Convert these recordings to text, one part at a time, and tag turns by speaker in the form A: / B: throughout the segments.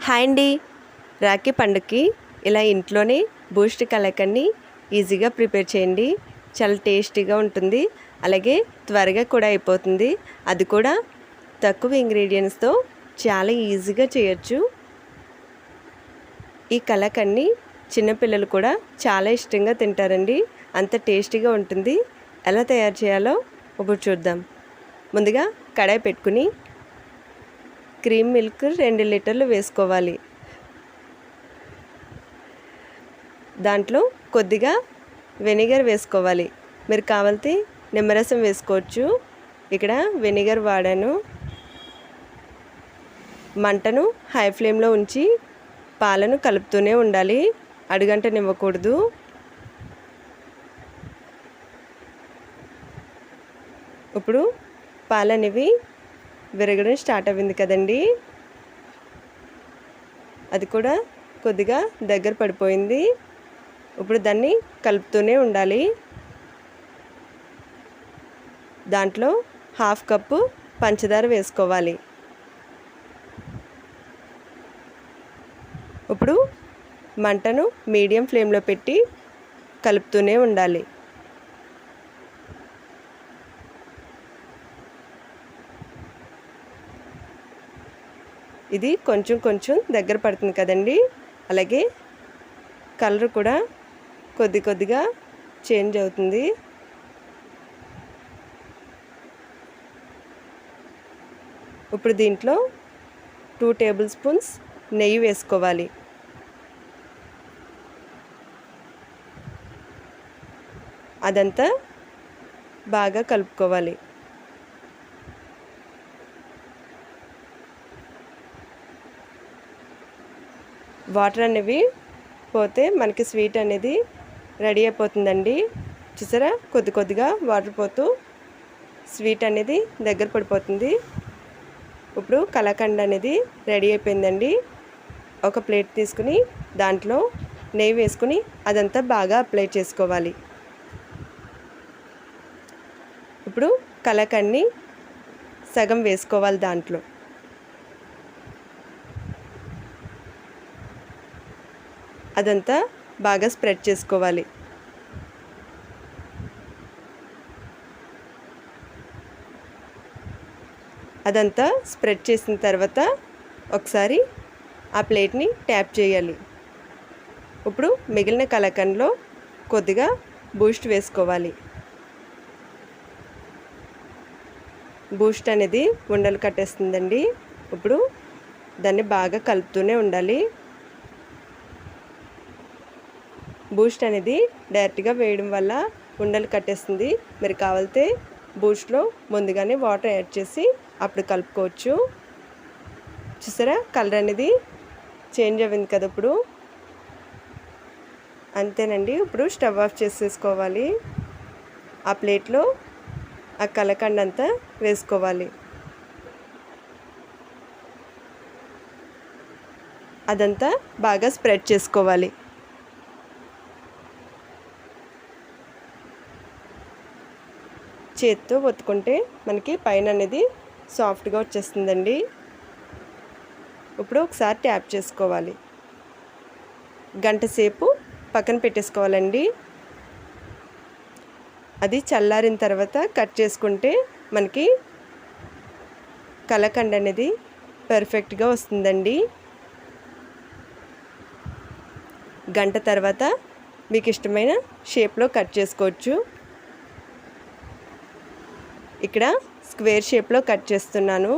A: Hi అండి. రాఖీ పండుగకి ఇలా ఇంట్లోనే బూస్ట్ కలాకండ్ని ఈజీగా ప్రిపేర్ చేయండి. చాలా టేస్టీగా ఉంటుంది, అలాగే త్వరగా కూడా అయిపోతుంది. అది కూడా తక్కువ ఇంగ్రీడియంట్స్తో చాలా ఈజీగా చేయొచ్చు. ఈ కలాకండ్ని చిన్నపిల్లలు కూడా చాలా ఇష్టంగా తింటారండి. అంత టేస్టీగా ఉంటుంది. ఎలా తయారు చేయాలో ఇప్పుడు చూద్దాం. ముందుగా కడాయి పెట్టుకుని క్రీమ్ మిల్క్ 2 లీటర్లు వేసుకోవాలి. దాంట్లో కొద్దిగా వెనిగర్ వేసుకోవాలి. మీరు కావాలంటే నిమ్మరసం వేసుకోవచ్చు. ఇక్కడ వెనిగర్ వాడాను. మంటను హై ఫ్లేమ్లో ఉంచి పాలను కలుపుతూనే ఉండాలి, అడుగంటనివ్వకూడదు. ఇప్పుడు పాలనేవి విరగడం స్టార్ట్ అవ్వింది కదండి, అది కూడా కొద్దిగా దగ్గర పడిపోయింది. ఇప్పుడు దాన్ని కలుపుతూనే ఉండాలి. దాంట్లో 1/2 కప్పు పంచదార వేసుకోవాలి. ఇప్పుడు మంటను మీడియం ఫ్లేమ్లో పెట్టి కలుపుతూనే ఉండాలి. ఇది కొంచెం కొంచెం దగ్గర పడుతుంది కదండి, అలాగే కలర్ కూడా కొద్దిగా చేంజ్ అవుతుంది. ఇప్పుడు దీంట్లో 2 టేబుల్ స్పూన్స్ నెయ్యి వేసుకోవాలి. అదంతా బాగా కలుపుకోవాలి. వాటర్ అనేవి పోతే మనకి స్వీట్ అనేది రెడీ అయిపోతుందండి. చూసారా, కొద్దిగా వాటర్ పోతూ స్వీట్ అనేది దగ్గర పడిపోతుంది. ఇప్పుడు కలాకండ్ అనేది రెడీ అయిపోయిందండి. ఒక ప్లేట్ తీసుకుని దాంట్లో నెయ్యి వేసుకుని అదంతా బాగా అప్లై చేసుకోవాలి. ఇప్పుడు కలాకండ్ని సగం వేసుకోవాలి. దాంట్లో అదంతా బాగా స్ప్రెడ్ చేసుకోవాలి. అదంతా స్ప్రెడ్ చేసిన తర్వాత ఒకసారి ఆ ప్లేట్ని ట్యాప్ చేయాలి. ఇప్పుడు మిగిలిన కలాకండ్లో కొద్దిగా బూస్ట్ వేసుకోవాలి. బూస్ట్ అనేది ఉండలు కట్టేస్తుందండి. ఇప్పుడు దాన్ని బాగా కలుపుతూనే ఉండాలి. బూస్ట్ అనేది డైరెక్ట్గా వేయడం వల్ల ఉండలు కట్టేస్తుంది. మీరు కావాలితే బూస్ట్లో ముందుగానే వాటర్ యాడ్ చేసి అప్పుడు కలుపుకోవచ్చు. చూసారా, కలర్ అనేది చేంజ్ అవ్వింది కదా. ఇప్పుడు అంతేనండి. ఇప్పుడు స్టవ్ ఆఫ్ చేసేసుకోవాలి. ఆ ప్లేట్లో ఆ కలాకండ్ అంతా వేసుకోవాలి. అదంతా బాగా స్ప్రెడ్ చేసుకోవాలి. చేత్తో ఒత్తుకుంటే మనకి పైన అనేది సాఫ్ట్గా వచ్చేస్తుందండి. ఇప్పుడు ఒకసారి ట్యాప్ చేసుకోవాలి. గంట సేపు పక్కన పెట్టేసుకోవాలండి. అది చల్లారిన తర్వాత కట్ చేసుకుంటే మనకి కలాకండ్ అనేది పర్ఫెక్ట్గా వస్తుందండి. గంట తర్వాత మీకు ఇష్టమైన షేప్లో కట్ చేసుకోవచ్చు. ఇక్కడ స్క్వేర్ షేప్లో కట్ చేస్తున్నాను.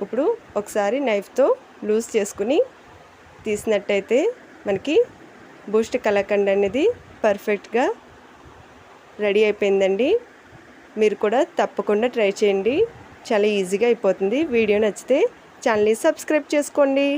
A: ఇప్పుడు ఒకసారి నైఫ్తో లూజ్ చేసుకుని తీసినట్టయితే మనకి బూస్ట్ కలాకండ్ అనేది పర్ఫెక్ట్గా రెడీ అయిపోయిందండి. మీరు కూడా తప్పకుండా ట్రై చేయండి. చాలా ఈజీగా అయిపోతుంది. వీడియో నచ్చితే ఛానల్ని సబ్స్క్రైబ్ చేసుకోండి.